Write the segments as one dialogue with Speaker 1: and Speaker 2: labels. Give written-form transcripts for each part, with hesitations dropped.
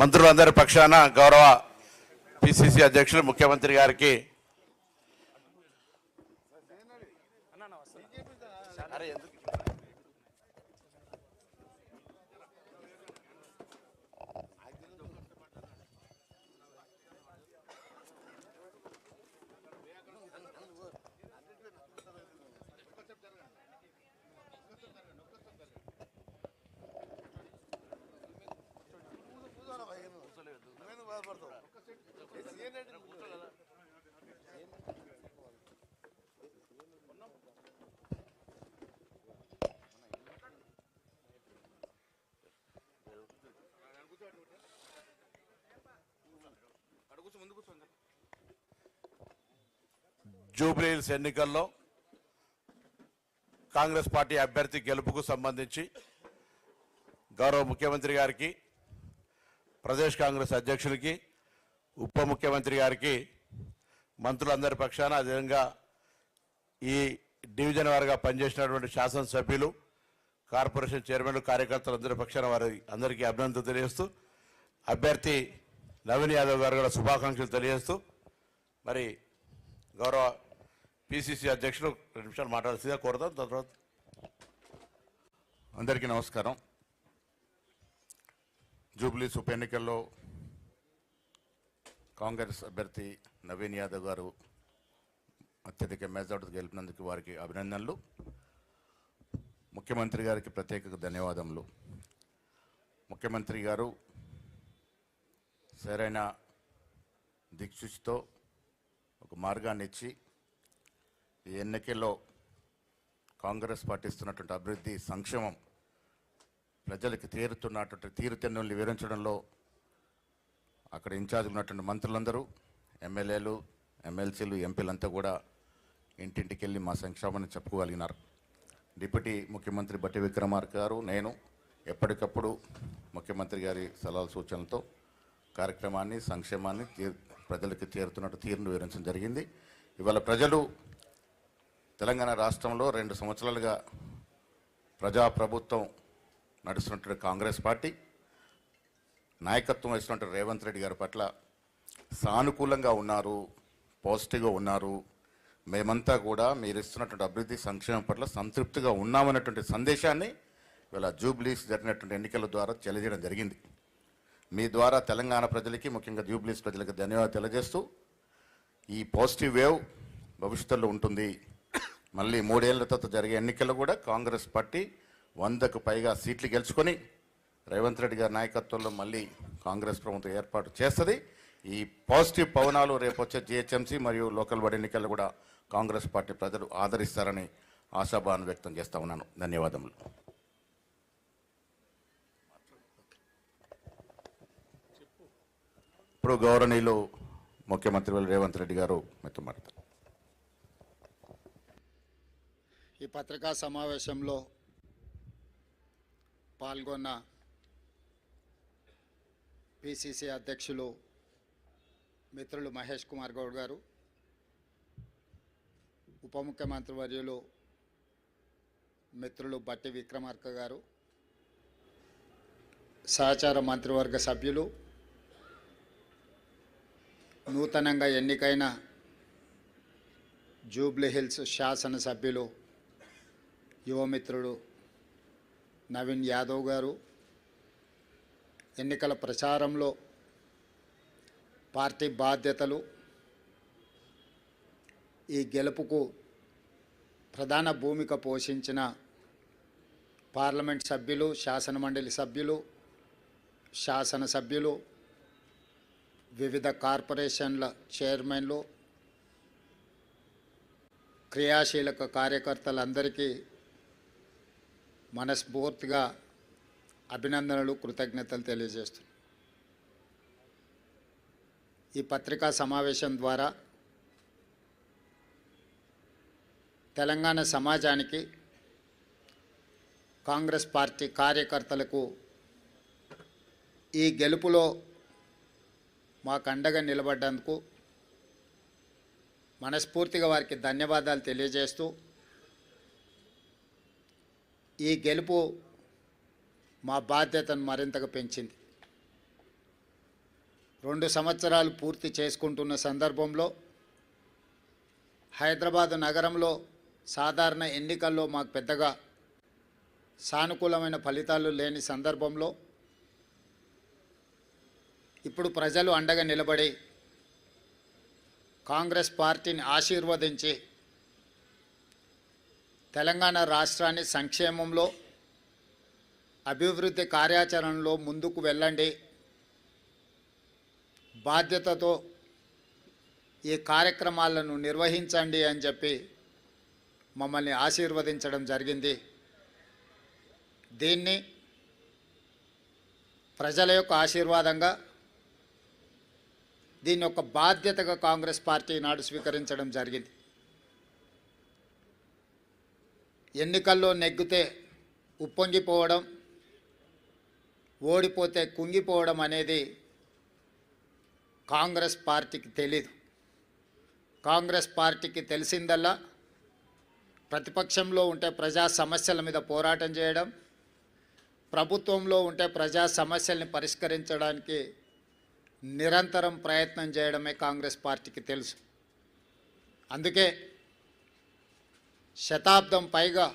Speaker 1: మంత్రులందరి పక్షాన గౌరవ పిసిసి అధ్యక్షులు ముఖ్యమంత్రి గారికి జూబ్లీ హిల్స్ ఎన్నికల్లో కాంగ్రెస్ పార్టీ అభ్యర్థి గెలుపుకు సంబంధించి గౌరవ ముఖ్యమంత్రి గారికి, ప్రదేశ్ కాంగ్రెస్ అధ్యక్షులకి, ఉప ముఖ్యమంత్రి గారికి, మంత్రులందరి పక్షాన, అదేవిధంగా ఈ డివిజన్ వారిగా పనిచేసినటువంటి శాసనసభ్యులు, కార్పొరేషన్ చైర్మన్లు, కార్యకర్తలందరి పక్షాన వారి అందరికీ అభినందనలు తెలియజేస్తూ, అభ్యర్థి నవీన్ యాదవ్ గారు కూడా శుభాకాంక్షలు తెలియజేస్తూ, మరి గౌరవ పిసిసి అధ్యక్షులు 2 నిమిషాలు మాట్లాడాల్సిందిగా కోరుతాం. తర్వాత
Speaker 2: అందరికీ నమస్కారం. జూబ్లీస్ ఉప ఎన్నికల్లో కాంగ్రెస్ అభ్యర్థి నవీన్ యాదవ్ గారు అత్యధిక మెజార్టీతో గెలిపినందుకు వారికి అభినందనలు. ముఖ్యమంత్రి గారికి ప్రత్యేక ధన్యవాదములు. ముఖ్యమంత్రి గారు సరైన దిక్సూచితో ఒక మార్గాన్ని ఇచ్చి ఈ ఎన్నికల్లో కాంగ్రెస్ పార్టీ ఇస్తున్నటువంటి అభివృద్ధి, సంక్షేమం ప్రజలకు తీరుతెన్నుల్ని వివరించడంలో అక్కడ ఇన్ఛార్జ్ ఉన్నటువంటి మంత్రులందరూ, ఎమ్మెల్యేలు, ఎమ్మెల్సీలు, ఎంపీలంతా కూడా ఇంటింటికి వెళ్ళి మా సంక్షేమాన్ని చెప్పుకోగలిగినారు. డిప్యూటీ ముఖ్యమంత్రి బట్టి విక్రమార్క గారు, నేను ఎప్పటికప్పుడు ముఖ్యమంత్రి గారి సలహాల సూచనలతో కార్యక్రమాన్ని, సంక్షేమాన్ని ప్రజలకు చేరుతున్నట్టు తీరును వివరించడం జరిగింది. ఇవాళ ప్రజలు తెలంగాణ రాష్ట్రంలో 2 సంవత్సరాలుగా ప్రజాప్రభుత్వం నడుస్తున్నటువంటి కాంగ్రెస్ పార్టీ నాయకత్వం వహిస్తున్నటువంటి రేవంత్ రెడ్డి గారి పట్ల సానుకూలంగా ఉన్నారు, పాజిటివ్గా ఉన్నారు. మేమంతా కూడా మీరు ఇస్తున్నటువంటి అభివృద్ధి, సంక్షేమం పట్ల సంతృప్తిగా ఉన్నామన్నటువంటి సందేశాన్ని ఇవాళ జూబ్లీస్ జరిగినటువంటి ఎన్నికల ద్వారా తెలియజేయడం జరిగింది. మీ ద్వారా తెలంగాణ ప్రజలకి, ముఖ్యంగా జూబ్లీస్ ప్రజలకు ధన్యవాదాలు తెలియజేస్తూ, ఈ పాజిటివ్ వేవ్ భవిష్యత్తులో ఉంటుంది. మళ్ళీ 3 ఏళ్ల తర్వాత జరిగే ఎన్నికల్లో కూడా కాంగ్రెస్ పార్టీ 100కు పైగా సీట్లు గెలుచుకొని రేవంత్ రెడ్డి గారి నాయకత్వంలో మళ్ళీ కాంగ్రెస్ ప్రభుత్వం ఏర్పాటు చేస్తుంది. ఈ పాజిటివ్ పవనాలు రేపు వచ్చే జిహెచ్ఎంసీ మరియు లోకల్ బాడీ ఎన్నికల్లో కూడా కాంగ్రెస్ పార్టీ ప్రజలు ఆదరిస్తారని ఆశాభావం వ్యక్తం చేస్తా ఉన్నాను. ధన్యవాదములు. ఇప్పుడు గౌరవనీయులు ముఖ్యమంత్రి రేవంత్ రెడ్డి గారు మీతో మాట్లాడతారు.
Speaker 3: ఈ పత్రికా సమావేశంలో పాల్గొన్న పిసిసి అధ్యక్షులు మిత్రులు మహేష్ కుమార్ గౌడ్ గారు, ఉప ముఖ్యమంత్రి వర్యులు మిత్రులు బట్టి విక్రమార్క గారు, సహచార మంత్రివర్గ సభ్యులు, నూతనంగా ఎన్నికైన జూబ్లీ హిల్స్ శాసనసభ్యులు యువమిత్రుడు నవీన్ యాదవ్ గారు, ఎన్నికల ప్రచారంలో పార్టీ బాధ్యతలు, ఈ గెలుపుకు ప్రధాన భూమిక పోషించిన పార్లమెంట్ సభ్యులు, శాసనమండలి సభ్యులు, శాసనసభ్యులు, వివిధ కార్పొరేషన్ల చైర్మన్లు, క్రియాశీలక కార్యకర్తలందరికీ మనస్ఫూర్తిగా అభినందనలు, కృతజ్ఞతలు తెలియజేస్తున్నాను. ఈ పత్రికా సమావేశం ద్వారా తెలంగాణ సమాజానికి, కాంగ్రెస్ పార్టీ కార్యకర్తలకు ఈ గెలుపులో మాకు అండగా నిలబడ్డందుకు మనస్ఫూర్తిగా వారికి ధన్యవాదాలు తెలియజేస్తూ ఈ గెలుపు మా బాధ్యతను మరింతగా పెంచింది. 2 సంవత్సరాలు పూర్తి చేసుకుంటున్న సందర్భంలో హైదరాబాద్ నగరంలో సాధారణ ఎన్నికల్లో మాకు పెద్దగా సానుకూలమైన ఫలితాలు లేని సందర్భంలో ఇప్పుడు ప్రజలు అండగా నిలబడి కాంగ్రెస్ పార్టీని ఆశీర్వదించి తెలంగాణ రాష్ట్రాన్ని సంక్షేమంలో అభివృద్ధి కార్యాచరణలో ముందుకు వెళ్ళండి, బాధ్యతతో ఈ కార్యక్రమాలను నిర్వహించండి అని చెప్పి మమ్మల్ని ఆశీర్వదించడం జరిగింది. దీన్ని ప్రజల యొక్క ఆశీర్వాదంగా, దీని యొక్క బాధ్యతగా కాంగ్రెస్ పార్టీ నాడు స్వీకరించడం జరిగింది. ఎన్నికల్లో నెగ్గితే ఉప్పొంగిపోవడం, ఓడిపోతే కుంగిపోవడం అనేది కాంగ్రెస్ పార్టీకి తెలీదు. కాంగ్రెస్ పార్టీకి తెలిసిందల్లా ప్రతిపక్షంలో ఉంటే ప్రజా సమస్యల మీద పోరాటం చేయడం, ప్రభుత్వంలో ఉంటే ప్రజా సమస్యల్ని పరిష్కరించడానికి నిరంతరం ప్రయత్నం చేయడమే కాంగ్రెస్ పార్టీకి తెలుసు. అందుకే శతాబ్దం పైగా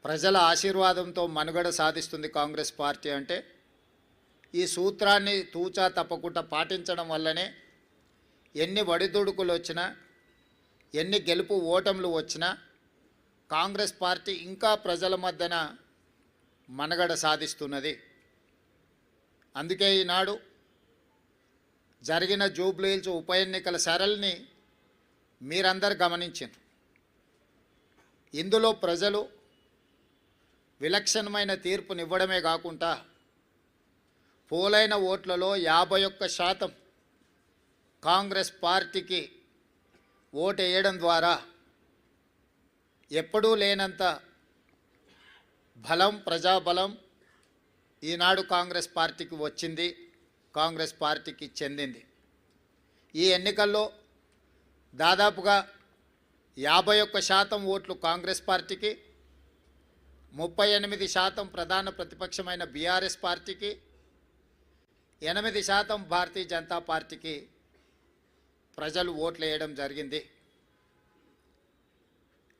Speaker 3: ప్రజల ఆశీర్వాదంతో మనుగడ సాధిస్తుంది కాంగ్రెస్ పార్టీ. అంటే ఈ సూత్రాన్ని తూచా తప్పకుండా పాటించడం వల్లనే ఎన్ని ఒడిదుడుకులు వచ్చినా, ఎన్ని గెలుపు ఓటములు వచ్చినా కాంగ్రెస్ పార్టీ ఇంకా ప్రజల మధ్యన మనుగడ సాధిస్తున్నది. అందుకే ఈనాడు జరిగిన జూబ్లీహిల్స్ ఉప ఎన్నికల సరళిని మీరందరూ గమనించారు. ఇందులో ప్రజలు విలక్షణమైన తీర్పునివ్వడమే కాకుండా పోలైన ఓట్లలో 51% కాంగ్రెస్ పార్టీకి ఓటు వేయడం ద్వారా ఎప్పుడూ లేనంత బలం, ప్రజాబలం ఈనాడు కాంగ్రెస్ పార్టీకి వచ్చింది, కాంగ్రెస్ పార్టీకి చెందింది. ఈ ఎన్నికల్లో దాదాపుగా 51% ఓట్లు కాంగ్రెస్ పార్టీకి, 38% ప్రధాన ప్రతిపక్షమైన బీఆర్ఎస్ పార్టీకి, 8% భారతీయ జనతా పార్టీకి ప్రజలు ఓట్లు వేయడం జరిగింది.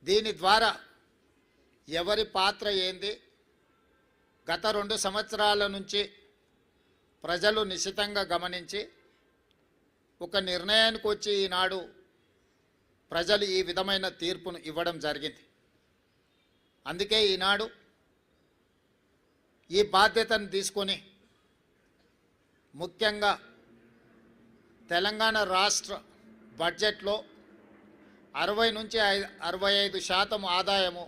Speaker 3: దీని ద్వారా ఎవరి పాత్ర ఏంది, గత 2 సంవత్సరాల నుంచి ప్రజలు నిశితంగా గమనించి ఒక నిర్ణయానికి వచ్చి ఈనాడు ప్రజలు ఈ విధమైన తీర్పును ఇవ్వడం జరిగింది. అందుకే ఈనాడు ఈ బాధ్యతను తీసుకొని ముఖ్యంగా తెలంగాణ రాష్ట్ర బడ్జెట్లో 60 నుంచి 65% ఆదాయము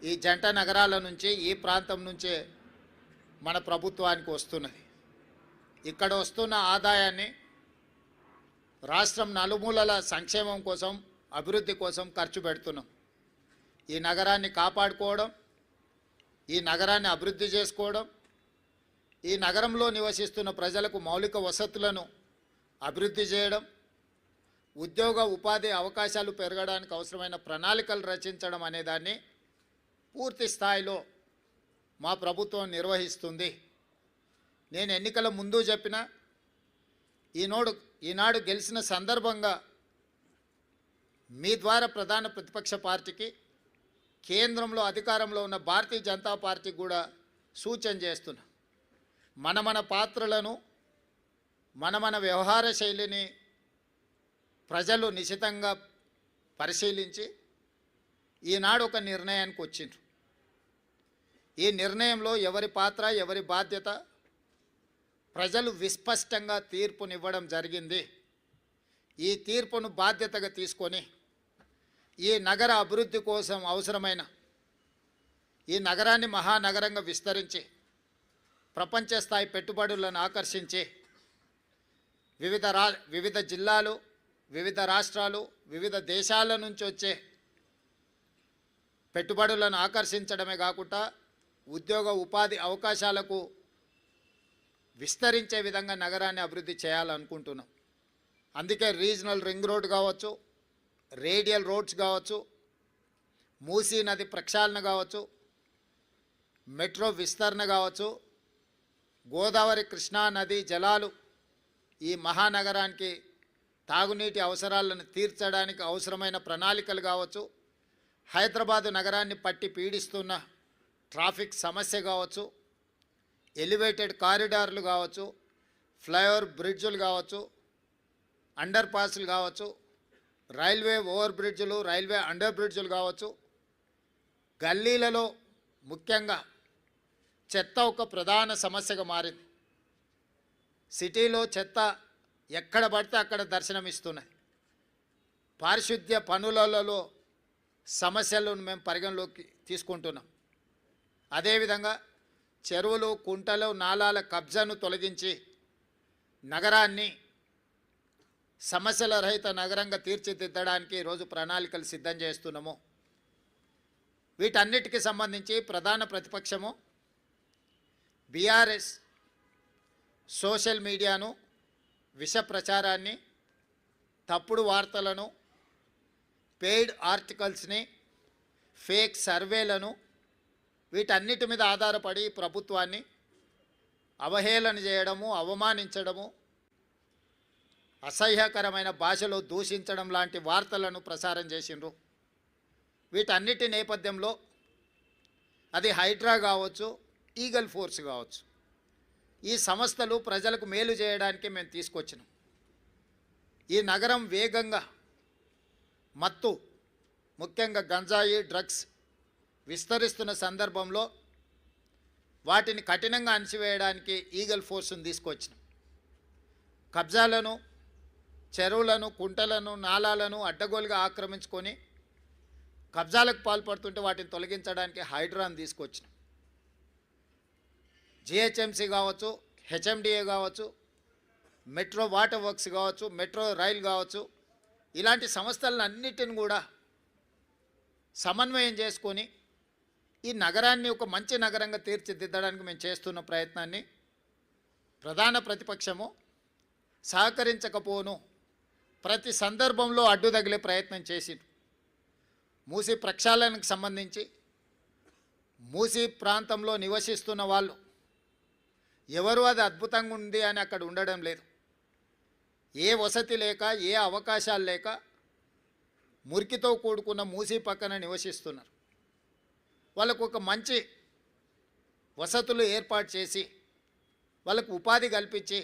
Speaker 3: ఈ జంట నగరాల నుంచి, ఈ ప్రాంతం నుంచే మన ప్రభుత్వానికి వస్తున్నది. ఇక్కడ వస్తున్న ఆదాయాన్ని రాష్ట్రం నలుమూలల సంక్షేమం కోసం, అభివృద్ధి కోసం ఖర్చు పెడుతున్నాం. ఈ నగరాన్ని కాపాడుకోవడం, ఈ నగరాన్ని అభివృద్ధి చేసుకోవడం, ఈ నగరంలో నివసిస్తున్న ప్రజలకు మౌలిక వసతులను అభివృద్ధి చేయడం, ఉద్యోగ ఉపాధి అవకాశాలు పెరగడానికి అవసరమైన ప్రణాళికలు రచించడం అనే దాన్ని పూర్తి స్థాయిలో మా ప్రభుత్వం నిర్వహిస్తుంది. నేను ఎన్నికల ముందు చెప్పిన ఈనాడు గెలిచిన సందర్భంగా మీ ద్వారా ప్రధాన ప్రతిపక్ష పార్టీకి, కేంద్రంలో అధికారంలో ఉన్న భారతీయ జనతా పార్టీకి కూడా సూచన చేస్తున్నా. మన పాత్రలను, మన వ్యవహార శైలిని ప్రజలు నిశితంగా పరిశీలించి ఈనాడు ఒక నిర్ణయానికి వచ్చిండ్రు. ఈ నిర్ణయంలో ఎవరి పాత్ర, ఎవరి బాధ్యత ప్రజలు విస్పష్టంగా తీర్పునివ్వడం జరిగింది. ఈ తీర్పును బాధ్యతగా తీసుకొని ఈ నగర అభివృద్ధి కోసం అవసరమైన, ఈ నగరాన్ని మహానగరంగా విస్తరించి ప్రపంచ స్థాయి పెట్టుబడులను ఆకర్షించి వివిధ జిల్లాలు, వివిధ రాష్ట్రాలు, వివిధ దేశాల నుంచి వచ్చే పెట్టుబడులను ఆకర్షించడమే కాకుండా ఉద్యోగ ఉపాధి అవకాశాలకు విస్తరించే విధంగా నగరాన్ని అభివృద్ధి చేయాలనుకుంటున్నాం. అందుకే రీజనల్ రింగ్ రోడ్ కావచ్చు, రేడియల్ రోడ్స్ కావచ్చు, మూసీ నది ప్రక్షాళన కావచ్చు, మెట్రో విస్తరణ కావచ్చు, గోదావరి కృష్ణా నది జలాలు ఈ మహానగరానికి తాగునీటి అవసరాలను తీర్చడానికి అవసరమైన ప్రణాళికలు కావచ్చు, హైదరాబాదు నగరాన్ని పట్టి పీడిస్తున్న ట్రాఫిక్ సమస్య కావచ్చు, ఎలివేటెడ్ కారిడార్లు కావచ్చు, ఫ్లైఓవర్ బ్రిడ్జులు కావచ్చు, అండర్ పాస్లు కావచ్చు, రైల్వే ఓవర్ బ్రిడ్జులు, రైల్వే అండర్ బ్రిడ్జులు కావచ్చు, గల్లీలలో ముఖ్యంగా చెత్త ఒక ప్రధాన సమస్యగా మారింది. సిటీలో చెత్త ఎక్కడ పడితే అక్కడ దర్శనమిస్తున్నాయి. పారిశుద్ధ్య పనులలో సమస్యలను మేము పరిగణలోకి తీసుకుంటున్నాం. అదేవిధంగా చెరువులు, కుంటలు, నాలాల కబ్జాను తొలగించి నగరాన్ని సమస్యల రహిత నగరంగా తీర్చిదిద్దడానికి ఈరోజు ప్రణాళికలు సిద్ధం చేస్తున్నాము. వీటన్నిటికీ సంబంధించి ప్రధాన ప్రతిపక్షము బీఆర్ఎస్ సోషల్ మీడియాను, విష ప్రచారాన్ని, తప్పుడు వార్తలను, పెయిడ్ ఆర్టికల్స్ని, ఫేక్ సర్వేలను, వీటన్నిటి మీద ఆధారపడి ప్రభుత్వాన్ని అవహేళన చేయడము, అవమానించడము, అసహ్యకరమైన భాషలో దూషించడం లాంటి వార్తలను ప్రసారం చేసిండ్రు. వీటన్నిటి నేపథ్యంలో అది హైడ్రా కావచ్చు, ఈగల్ ఫోర్స్ కావచ్చు, ఈ సంస్థలు ప్రజలకు మేలు చేయడానికి మేము తీసుకొచ్చినాం. ఈ నగరం వేగంగా మత్తు, ముఖ్యంగా గంజాయి, డ్రగ్స్ విస్తరిస్తున్న సందర్భంలో వాటిని కఠినంగా అణిచివేయడానికి ఈగల్ ఫోర్స్ను తీసుకొచ్చినాం. కబ్జాలను, చెరువులను, కుంటలను, నాలాలను అడ్డగోలుగా ఆక్రమించుకొని కబ్జాలకు పాల్పడుతుంటే వాటిని తొలగించడానికి హైడ్రాను తీసుకొచ్చినాం. జిహెచ్ఎంసీ కావచ్చు, హెచ్ఎండిఏ కావచ్చు, మెట్రో వాటర్ వర్క్స్ కావచ్చు, మెట్రో రైల్ కావచ్చు, ఇలాంటి సంస్థలన్నిటిని కూడా సమన్వయం చేసుకొని ఈ నగరాన్ని ఒక మంచి నగరంగా తీర్చిదిద్దడానికి మేము చేస్తున్న ప్రయత్నాన్ని ప్రధాన ప్రతిపక్షము సహకరించకపోను ప్రతి సందర్భంలో అడ్డు తగిలే ప్రయత్నం చేసింది. మూసీ ప్రక్షాళనకు సంబంధించి మూసీ ప్రాంతంలో నివసిస్తున్న వాళ్ళు ఎవరు అది అద్భుతంగా ఉంది అని అక్కడ ఉండడం లేదు. ఏ వసతి లేక, ఏ అవకాశాలు లేక మురికితో కూడుకున్న మూసీ పక్కన నివసిస్తున్నారు. వాళ్ళకు ఒక మంచి వసతులు ఏర్పాటు చేసి, వాళ్ళకు ఉపాధి కల్పించి,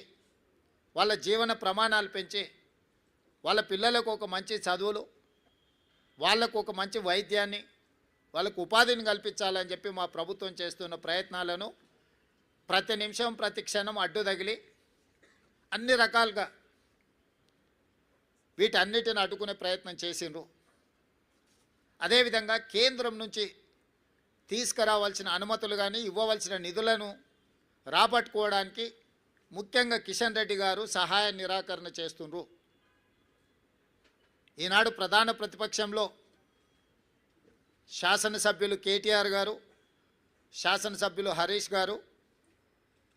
Speaker 3: వాళ్ళ జీవన ప్రమాణాలు పెంచి, వాళ్ళ పిల్లలకు ఒక మంచి చదువులు, వాళ్ళకు ఒక మంచి వైద్యాన్ని, వాళ్ళకు ఉపాధిని కల్పించాలని చెప్పి మా ప్రభుత్వం చేస్తున్న ప్రయత్నాలను ప్రతి నిమిషం, ప్రతి క్షణం అడ్డు తగిలి అన్ని రకాలుగా వీటన్నిటిని అడ్డుకునే ప్రయత్నం చేసిండ్రు. అదేవిధంగా కేంద్రం నుంచి తీసుకురావాల్సిన అనుమతులు కానీ, ఇవ్వవలసిన నిధులను రాబట్టుకోవడానికి ముఖ్యంగా కిషన్ రెడ్డి గారు సహాయ నిరాకరణ చేస్తుండ్రు. ఈనాడు ప్రధాన ప్రతిపక్షంలో శాసనసభ్యులు కేటీఆర్ గారు, శాసనసభ్యులు హరీష్ గారు,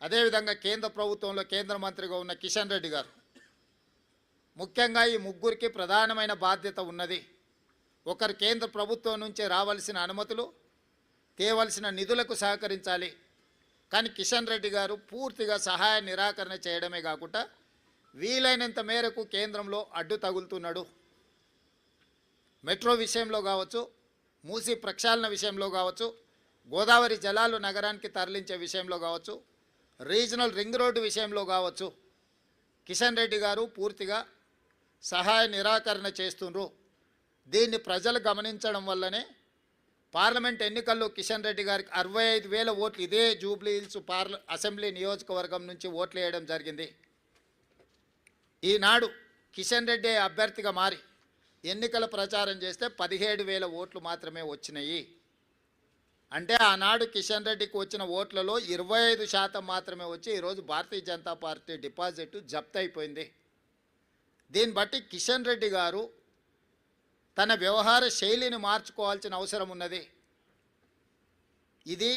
Speaker 3: అదేవిధంగా కేంద్ర ప్రభుత్వంలో కేంద్ర మంత్రిగా ఉన్న కిషన్ రెడ్డి గారు, ముఖ్యంగా ఈ ముగ్గురికి ప్రధానమైన బాధ్యత ఉన్నది. ఒకరు కేంద్ర ప్రభుత్వం నుంచి రావాల్సిన అనుమతులు, తేవలసిన నిధులకు సహకరించాలి. కానీ కిషన్ రెడ్డి గారు పూర్తిగా సహాయ నిరాకరణ చేయడమే కాకుండా వీలైనంత మేరకు కేంద్రంలో అడ్డు తగులుతున్నాడు. మెట్రో విషయంలో కావచ్చు, మూసీ ప్రక్షాళన విషయంలో కావచ్చు, గోదావరి జలాలు నగరానికి తరలించే విషయంలో కావచ్చు, రీజనల్ రింగ్ రోడ్డు విషయంలో కావచ్చు, కిషన్ రెడ్డి గారు పూర్తిగా సహాయ నిరాకరణ చేస్తుండ్రు. దీన్ని ప్రజలు గమనించడం వల్లనే పార్లమెంట్ ఎన్నికల్లో కిషన్ రెడ్డి గారికి 65,000 ఓట్లు ఇదే జూబ్లీ హిల్స్ అసెంబ్లీ నియోజకవర్గం నుంచి ఓట్లు వేయడం జరిగింది. ఈనాడు కిషన్ రెడ్డి అభ్యర్థిగా మారి ఎన్నికల ప్రచారం చేస్తే 17,000 ఓట్లు మాత్రమే వచ్చినాయి. అంటే ఆనాడు కిషన్ రెడ్డికి వచ్చిన ఓట్లలో 25% మాత్రమే వచ్చి ఈరోజు భారతీయ జనతా పార్టీ డిపాజిట్ జప్తు అయిపోయింది. దీన్ని బట్టి కిషన్ రెడ్డి గారు తన వ్యవహార శైలిని మార్చుకోవాల్సిన అవసరం ఉన్నది. ఇది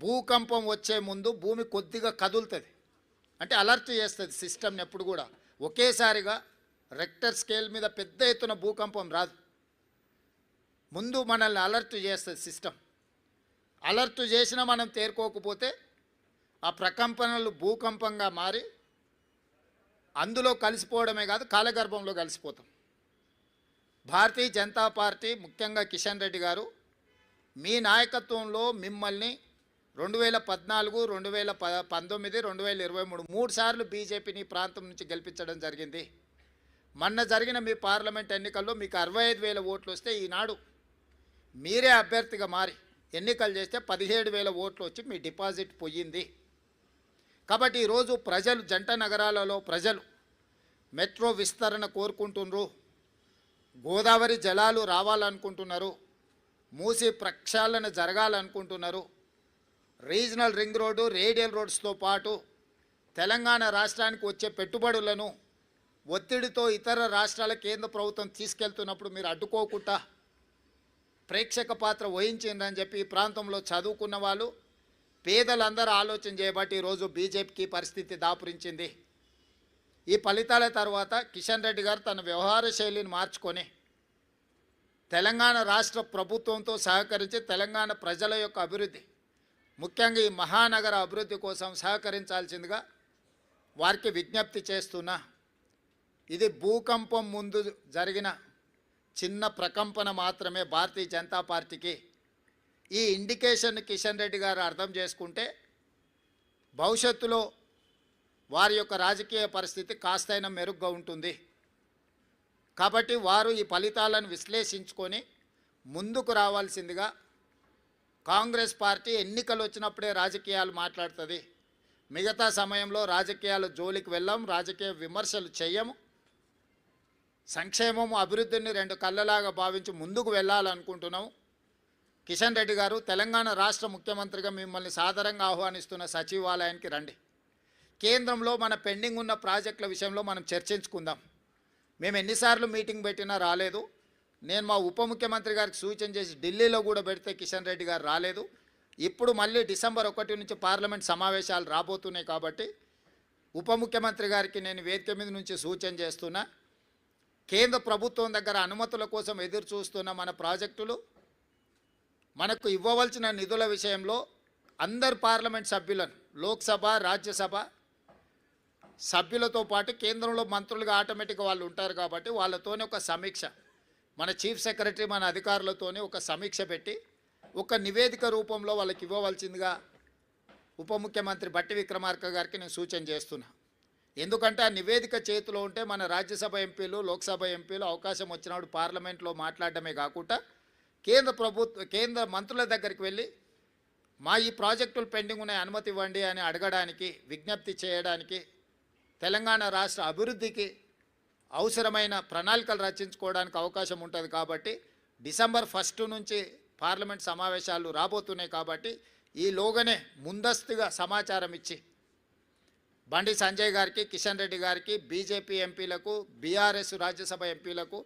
Speaker 3: భూకంపం వచ్చే ముందు భూమి కొద్దిగా కదులుతుంది, అంటే అలర్ట్ చేస్తుంది సిస్టమ్ని ఎప్పుడు కూడా. ఒకేసారిగా రెక్టర్ స్కేల్ మీద పెద్ద ఎత్తున భూకంపం రాదు. ముందు మనల్ని అలర్ట్ చేస్తుంది సిస్టమ్. అలర్ట్ చేసినా మనం తేరుకోకపోతే ఆ ప్రకంపనలు భూకంపంగా మారి అందులో కలిసిపోవడమే కాదు కాలగర్భంలో కలిసిపోతాం. భారతీయ జనతా పార్టీ ముఖ్యంగా కిషన్ రెడ్డి గారు మీ నాయకత్వంలో మిమ్మల్ని 2014, 2019, 2023 3 సార్లు బీజేపీని ప్రాంతం నుంచి గెలిపించడం జరిగింది. మొన్న జరిగిన మీ పార్లమెంట్ ఎన్నికల్లో మీకు 65,000 ఓట్లు వస్తే ఈనాడు మీరే అభ్యర్థిగా మారి ఎన్నికలు చేస్తే 17,000 ఓట్లు వచ్చి మీ డిపాజిట్ పోయింది. కాబట్టి ఈరోజు ప్రజలు జంట నగరాలలో ప్రజలు మెట్రో విస్తరణ కోరుకుంటున్నారు, గోదావరి జలాలు రావాలనుకుంటున్నారు, మూసి ప్రక్షాళన జరగాలనుకుంటున్నారు, రీజనల్ రింగ్ రోడ్డు రేడియల్ రోడ్స్తో పాటు తెలంగాణ రాష్ట్రానికి వచ్చే పెట్టుబడులను ఒత్తిడితో ఇతర రాష్ట్రాల కేంద్ర ప్రభుత్వం తీసుకెళ్తున్నప్పుడు మీరు అడ్డుకోకుండా ప్రేక్షక పాత్ర వహించిందని చెప్పి ఈ ప్రాంతంలో చదువుకున్న వాళ్ళు పేదలందరూ ఆలోచన చేయబట్టి ఈరోజు బీజేపీకి పరిస్థితి దాపురించింది. ఈ ఫలితాల తర్వాత కిషన్ రెడ్డి గారు తన వ్యవహార శైలిని మార్చుకొని తెలంగాణ రాష్ట్ర ప్రభుత్వంతో సహకరించి తెలంగాణ ప్రజల యొక్క అభివృద్ధి, ముఖ్యంగా ఈ మహానగర అభివృద్ధి కోసం సహకరించాల్సిందిగా వారికి విజ్ఞప్తి చేస్తున్నా. ఇది భూకంపం ముందు జరిగిన చిన్న ప్రకంపన మాత్రమే భారతీయ జనతా పార్టీకి. ఈ ఇండికేషన్ కిషన్ రెడ్డి గారు అర్థం చేసుకుంటే భవిష్యత్తులో వారి యొక్క రాజకీయ పరిస్థితి కాస్తైనా మెరుగ్గా ఉంటుంది. కాబట్టి వారు ఈ ఫలితాలను విశ్లేషించుకొని ముందుకు రావాల్సిందిగా, కాంగ్రెస్ పార్టీ ఎన్నికలు వచ్చినప్పుడే రాజకీయాలు మాట్లాడుతుంది, మిగతా సమయంలో రాజకీయాల జోలికి వెళ్ళాం, రాజకీయ విమర్శలు చేయము, సంక్షేమము అభివృద్ధిని 2 కళ్ళలాగా భావించి ముందుకు వెళ్ళాలనుకుంటున్నాము. కిషన్ రెడ్డి గారు తెలంగాణ రాష్ట్ర ముఖ్యమంత్రిగా మిమ్మల్ని సాదరంగా ఆహ్వానిస్తున్న సచివాలయానికి రండి. కేంద్రంలో మన పెండింగ్ ఉన్న ప్రాజెక్టుల విషయంలో మనం చర్చించుకుందాం. మేము ఎన్నిసార్లు మీటింగ్ పెట్టినా రాలేదు. నేను మా ఉప ముఖ్యమంత్రి గారికి సూచన చేసి ఢిల్లీలో కూడా పెడితే కిషన్ రెడ్డి గారు రాలేదు. ఇప్పుడు మళ్ళీ డిసెంబర్ 1 నుంచి పార్లమెంట్ సమావేశాలు రాబోతున్నాయి కాబట్టి ఉప ముఖ్యమంత్రి గారికి నేను వేదిక మీద నుంచి సూచన చేస్తున్నా. కేంద్ర ప్రభుత్వం దగ్గర అనుమతుల కోసం ఎదురు చూస్తున్న మన ప్రాజెక్టులు, మనకు ఇవ్వవలసిన నిధుల విషయంలో అందరు పార్లమెంట్ సభ్యులను, లోక్సభ రాజ్యసభ సభ్యులతో పాటు కేంద్రంలో మంత్రులుగా ఆటోమేటిక్గా వాళ్ళు ఉంటారు కాబట్టి వాళ్ళతోనే ఒక సమీక్ష, మన చీఫ్ సెక్రటరీ మన అధికారులతోనే ఒక సమీక్ష పెట్టి ఒక నివేదిక రూపంలో వాళ్ళకి ఇవ్వవలసిందిగా ఉప ముఖ్యమంత్రి బట్టి విక్రమార్క గారికి నేను సూచన చేస్తున్నా. ఎందుకంటే ఆ నివేదిక చేతిలో ఉంటే మన రాజ్యసభ ఎంపీలు, లోక్సభ ఎంపీలు అవకాశం వచ్చినప్పుడు పార్లమెంట్లో మాట్లాడడమే కాకుండా కేంద్ర మంత్రుల దగ్గరికి వెళ్ళి మా ఈ ప్రాజెక్టులు పెండింగ్ ఉన్నాయి అనుమతి ఇవ్వండి అని అడగడానికి, విజ్ఞప్తి చేయడానికి, తెలంగాణ రాష్ట్ర అభివృద్ధికి అవసరమైన ప్రణాళికలు రచించుకోవడానికి అవకాశం ఉంటుంది. కాబట్టి డిసెంబర్ 1 నుంచి పార్లమెంట్ సమావేశాలు రాబోతున్నాయి కాబట్టి ఈలోగానే ముందస్తుగా సమాచారం ఇచ్చి బండి సంజయ్ గారికి, కిషన్ రెడ్డి గారికి, బీజేపీ ఎంపీలకు, బీఆర్ఎస్ రాజ్యసభ ఎంపీలకు,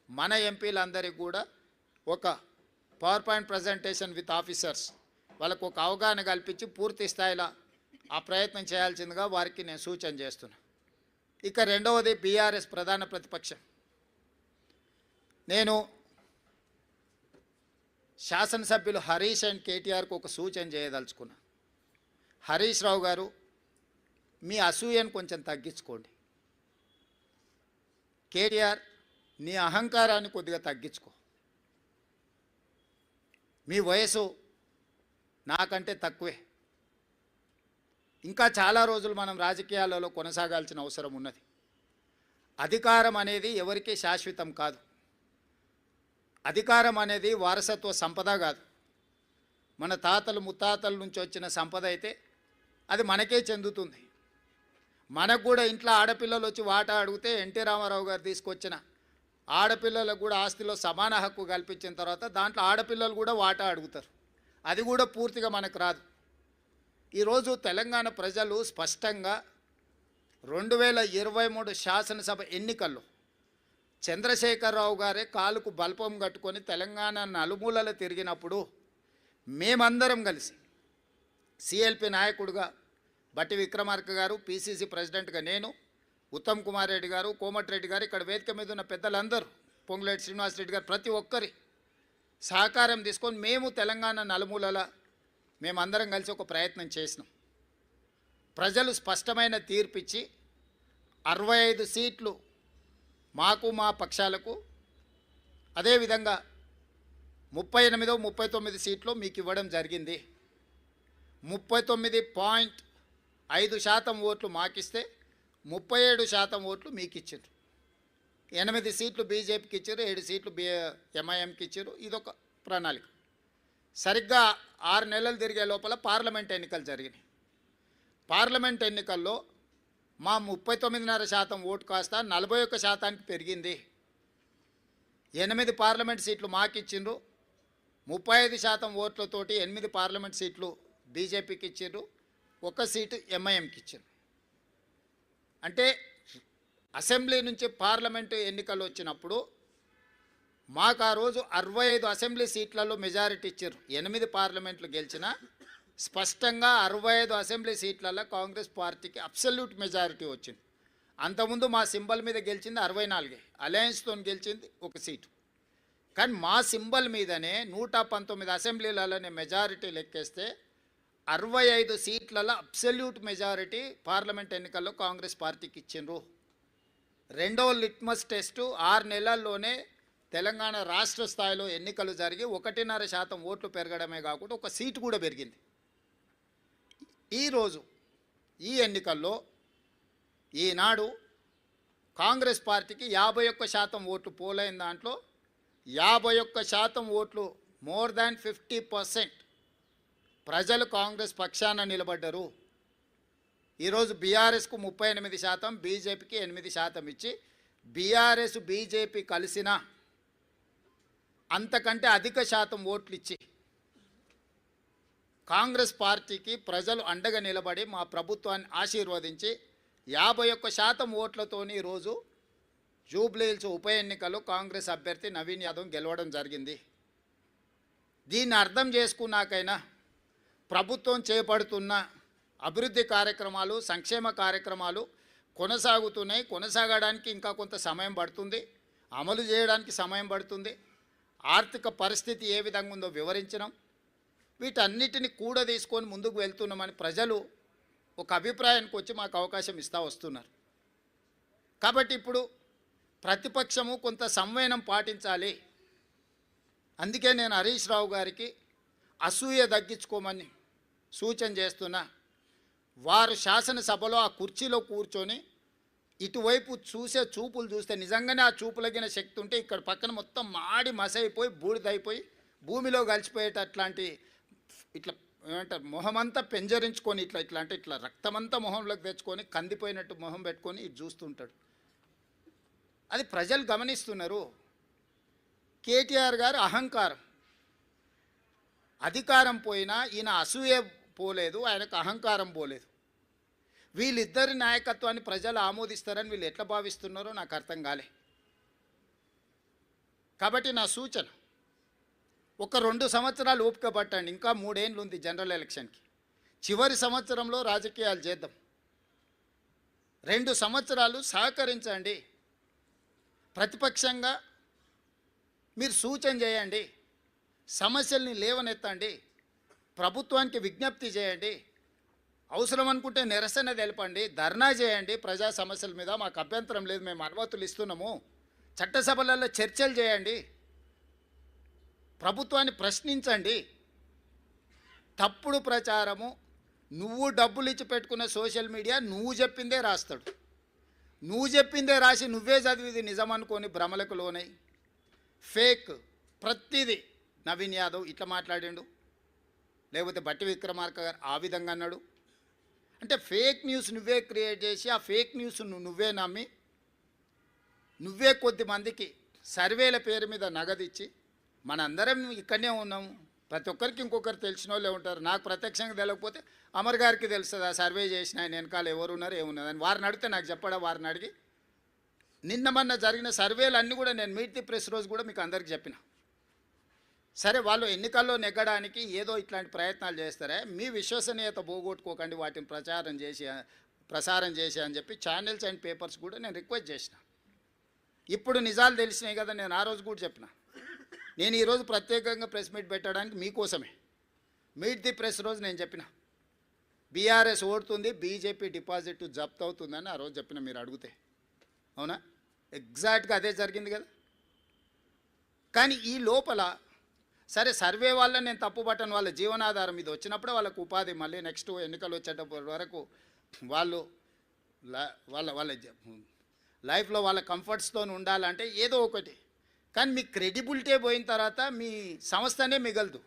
Speaker 3: మన ఎంపీలందరికీ కూడా ఒక power point presentation with officers వాళ్ళకు ఒక అవగాహన కల్పించి పూర్తి స్థాయిలో ఆ ప్రయత్నం చేయాల్సిందిగా వారికి నేను సూచన చేస్తున్నా. ఇక రెండవది బీఆర్ఎస్ ప్రధాన ప్రతిపక్షం. నేను శాసనసభ్యులు హరీష్ అండ్ కేటీఆర్కు ఒక సూచన చేయదలుచుకున్నా. హరీష్ రావు గారు, మీ అసూయను కొంచెం తగ్గించుకోండి. కేటీఆర్, నీ అహంకారాన్ని కొద్దిగా తగ్గించుకో. మీ వయసు నాకంటే తక్కువే. ఇంకా చాలా రోజులు మనం రాజకీయాలలో కొనసాగాల్సిన అవసరం ఉన్నది. అధికారం అనేది ఎవరికీ శాశ్వతం కాదు. అధికారం అనేది వారసత్వ సంపద కాదు. మన తాతలు ముత్తాతల నుంచి వచ్చిన సంపద అయితే అది మనకే చెందుతుంది. మనకు కూడా ఇంట్లో ఆడపిల్లలు వచ్చి వాటా అడిగితే ఎన్టీ రామారావు గారు తీసుకొచ్చిన ఆడపిల్లలకు కూడా ఆస్తిలో సమాన హక్కు కల్పించిన తర్వాత దాంట్లో ఆడపిల్లలు కూడా వాటా అడుగుతారు. అది కూడా పూర్తిగా మనకు రాదు. ఈరోజు తెలంగాణ ప్రజలు స్పష్టంగా 2023 శాసనసభ ఎన్నికల్లో చంద్రశేఖరరావు గారే కాలుకు బల్పం కట్టుకొని తెలంగాణ నలుమూలలు తిరిగినప్పుడు మేమందరం కలిసి, సిఎల్పి నాయకుడుగా బట్టి విక్రమార్క గారు, పిసిసి ప్రెసిడెంట్గా నేను, ఉత్తమ్ కుమార్ రెడ్డి గారు, కోమటిరెడ్డి గారు, ఇక్కడ వేదిక మీద ఉన్న పెద్దలందరూ, పొంగులేటి శ్రీనివాసరెడ్డి గారు, ప్రతి ఒక్కరి సహకారం తీసుకొని మేము తెలంగాణ నలుమూలల మేమందరం కలిసి ఒక ప్రయత్నం చేసినాం. ప్రజలు స్పష్టమైన తీర్పిచ్చి 65 సీట్లు మాకు మా పక్షాలకు, అదేవిధంగా 39 సీట్లు మీకు ఇవ్వడం జరిగింది. 39.5% ఓట్లు మాకిస్తే 37% ఓట్లు మీకు ఇచ్చారు. 8 సీట్లు బీజేపీకి ఇచ్చారు, 7 సీట్లు ఎంఐఎంకి ఇచ్చారు. ఇదొక ప్రణాళిక. సరిగ్గా 6 నెలలు తిరిగే లోపల పార్లమెంట్ ఎన్నికలు జరిగినాయి. పార్లమెంట్ ఎన్నికల్లో మా 39.5% ఓటు కాస్త 41%కి పెరిగింది. 8 పార్లమెంట్ సీట్లు మాకు ఇచ్చిండ్రు, 35% ఓట్లతోటి 8 పార్లమెంట్ సీట్లు బీజేపీకి ఇచ్చిండ్రు, 1 సీటు ఎంఐఎంకి ఇచ్చిండ్రు. అంటే అసెంబ్లీ నుంచి పార్లమెంటు ఎన్నికలు వచ్చినప్పుడు మాకు ఆ రోజు 65 అసెంబ్లీ సీట్లలో మెజారిటీ ఇచ్చారు. 8 పార్లమెంట్లు గెలిచినా స్పష్టంగా 65 అసెంబ్లీ సీట్లలో కాంగ్రెస్ పార్టీకి అబ్సల్యూట్ మెజారిటీ వచ్చింది. అంతకుముందు మా సింబల్ మీద గెలిచింది 64, అలయన్స్తో గెలిచింది 1 సీటు. కానీ మా సింబల్ మీదనే 119 అసెంబ్లీలలోనే మెజారిటీ లెక్కేస్తే 65 సీట్లలో అబ్సల్యూట్ మెజారిటీ పార్లమెంట్ ఎన్నికల్లో కాంగ్రెస్ పార్టీకి ఇచ్చిండ్రు. రెండవ లిట్మస్ టెస్టు 6 నెలల్లోనే తెలంగాణ రాష్ట్ర స్థాయిలో ఎన్నికలు జరిగి 1.5% ఓట్లు పెరగడమే కాకుండా 1 సీటు కూడా పెరిగింది. ఈరోజు ఈ ఎన్నికల్లో ఈనాడు కాంగ్రెస్ పార్టీకి 51% ఓట్లు పోలైన దాంట్లో 51% ఓట్లు, మోర్ దాన్ 50% ప్రజలు కాంగ్రెస్ పక్షాన నిలబడ్డరు. ఈరోజు బీఆర్ఎస్కు 38%, బీజేపీకి 8% ఇచ్చి బీఆర్ఎస్ బీజేపీ కలిసిన అంతకంటే అధిక శాతం ఓట్లు ఇచ్చి కాంగ్రెస్ పార్టీకి ప్రజలు అండగా నిలబడి మా ప్రభుత్వాన్ని ఆశీర్వదించి 51% ఓట్లతోని ఈరోజు జూబ్లీహిల్స్ ఉప ఎన్నికలో కాంగ్రెస్ అభ్యర్థి నవీన్ యాదవ్ గెలవడం జరిగింది. దీన్ని అర్థం చేసుకున్నాకైనా ప్రభుత్వం చేపడుతున్న అభివృద్ధి కార్యక్రమాలు, సంక్షేమ కార్యక్రమాలు కొనసాగుతున్నాయి. కొనసాగడానికి ఇంకా కొంత సమయం పడుతుంది, అమలు చేయడానికి సమయం పడుతుంది. ఆర్థిక పరిస్థితి ఏ విధంగా ఉందో వివరించడం, వీటన్నిటిని కూడా తీసుకొని ముందుకు వెళ్తున్నామని ప్రజలు ఒక అభిప్రాయానికి వచ్చి మాకు అవకాశం ఇస్తూ వస్తున్నారు. కాబట్టి ఇప్పుడు ప్రతిపక్షము కొంత సంవయనం పాటించాలి. అందుకే నేను హరీష్ రావు గారికి అసూయ తగ్గించుకోమని సూచన చేస్తున్నా. వారు శాసనసభలో ఆ కుర్చీలో కూర్చొని ఇటువైపు చూసే చూపులు చూస్తే నిజంగానే ఆ చూపులగిన శక్తి ఉంటే ఇక్కడ పక్కన మొత్తం మాడి మసైపోయి బూడిదైపోయి భూమిలో కలిసిపోయేటట్లాంటి ఇట్లా ఏమంటారు మొహమంతా పెంజరించుకొని ఇట్లా అంటే ఇట్లా రక్తమంతా మొహంలోకి తెచ్చుకొని కందిపోయినట్టు మొహం పెట్టుకొని ఇటు చూస్తుంటాడు. అది ప్రజలు గమనిస్తున్నారు. కేటీఆర్ గారు అహంకారం, అధికారం పోయినా ఈయన అసూయ పోలేదు, ఆయనకు అహంకారం పోలేదు. వీళ్ళిద్దరి నాయకత్వాన్ని ప్రజలు ఆమోదిస్తారని వీళ్ళు ఎట్లా భావిస్తున్నారో నాకు అర్థం కాలే. కాబట్టి నా సూచన, ఒక 2 సంవత్సరాలు ఓపిక పట్టండి. ఇంకా 3 ఏళ్ళు ఉంది జనరల్ ఎలక్షన్కి. చివరి సంవత్సరంలో రాజకీయాలు చేద్దాం. 2 సంవత్సరాలు సహకరించండి. ప్రతిపక్షంగా మీరు సూచన చేయండి, సమస్యల్ని లేవనెత్తండి, ప్రభుత్వానికి విజ్ఞప్తి చేయండి, అవసరం అనుకుంటే నిరసన తెలపండి, ధర్నా చేయండి. ప్రజా సమస్యల మీద మాకు అభ్యంతరం లేదు, మేము అనుమతులు ఇస్తున్నాము. చట్టసభలలో చర్చలు చేయండి, ప్రభుత్వాన్ని ప్రశ్నించండి. తప్పుడు ప్రచారము, నువ్వు డబ్బులు ఇచ్చి పెట్టుకున్న సోషల్ మీడియా నువ్వు చెప్పిందే రాస్తాడు. నువ్వు చెప్పిందే రాసి నువ్వే చదివిది నిజం అనుకొని భ్రమలకు లోనై ఫేక్ ప్రతిదీ. నవీన్ యాదవ్ ఇట్లా మాట్లాడిండు, లేకపోతే బట్టి విక్రమార్క గారు ఆ విధంగా అన్నాడు. అంటే ఫేక్ న్యూస్ నువ్వే క్రియేట్ చేసి ఆ ఫేక్ న్యూస్ నువ్వే నమ్మి నువ్వే కొద్దిమందికి సర్వేల పేరు మీద నగదిచ్చి మనందరం ఇక్కడనే ఉన్నాము. ప్రతి ఒక్కరికి ఇంకొకరు తెలిసిన వాళ్ళే ఉంటారు. నాకు ప్రత్యక్షంగా తెలియకపోతే అమర్ గారికి తెలుస్తుంది ఆ సర్వే చేసిన ఆయన వెనకాల ఎవరు ఉన్నారు ఏమున్నది అని. వారిని అడిగితే నాకు చెప్పడా, వారిని అడిగి మొన్న జరిగిన సర్వేలు అన్నీ కూడా నేను మీట్ ది ప్రెస్ రోజు కూడా మీకు అందరికి చెప్పిన. సరే, వాళ్ళు ఎన్నికల్లో నెగ్గడానికి ఏదో ఇట్లాంటి ప్రయత్నాలు చేస్తారే, మీ విశ్వసనీయత పోగొట్టుకోకండి, వాటిని ప్రచారం చేసి ప్రసారం చేసి అని చెప్పి ఛానల్స్ అండ్ పేపర్స్ కూడా నేను రిక్వెస్ట్ చేసిన. ఇప్పుడు నిజాలు తెలిసినాయి కదా, నేను ఆ రోజు కూడా చెప్పిన. నేను ఈరోజు ప్రత్యేకంగా ప్రెస్ మీట్ పెట్టడానికి మీకోసమే, మీట్ ది ప్రెస్ రోజు నేను చెప్పిన బీఆర్ఎస్ ఓడుతుంది, బీజేపీ డిపాజిట్ జప్తు అవుతుందని ఆ రోజు చెప్పిన. మీరు అడిగితే అవునా, ఎగ్జాక్ట్గా అదే జరిగింది కదా. కానీ ఈ లోపల సరే సర్వే వల్ల నేను తప్పు పట్టను, వాళ్ళ జీవనాధారం ఇది వచ్చినప్పుడే వాళ్ళకు ఉపాధి, మళ్ళీ నెక్స్ట్ ఎన్నికలు వచ్చేటప్పటి వరకు వాళ్ళు వాళ్ళ లైఫ్లో వాళ్ళ కంఫర్ట్స్తో ఉండాలంటే ఏదో ఒకటి. కానీ మీ క్రెడిబిలిటీ పోయిన తర్వాత మీ సంస్థనే మిగలదు.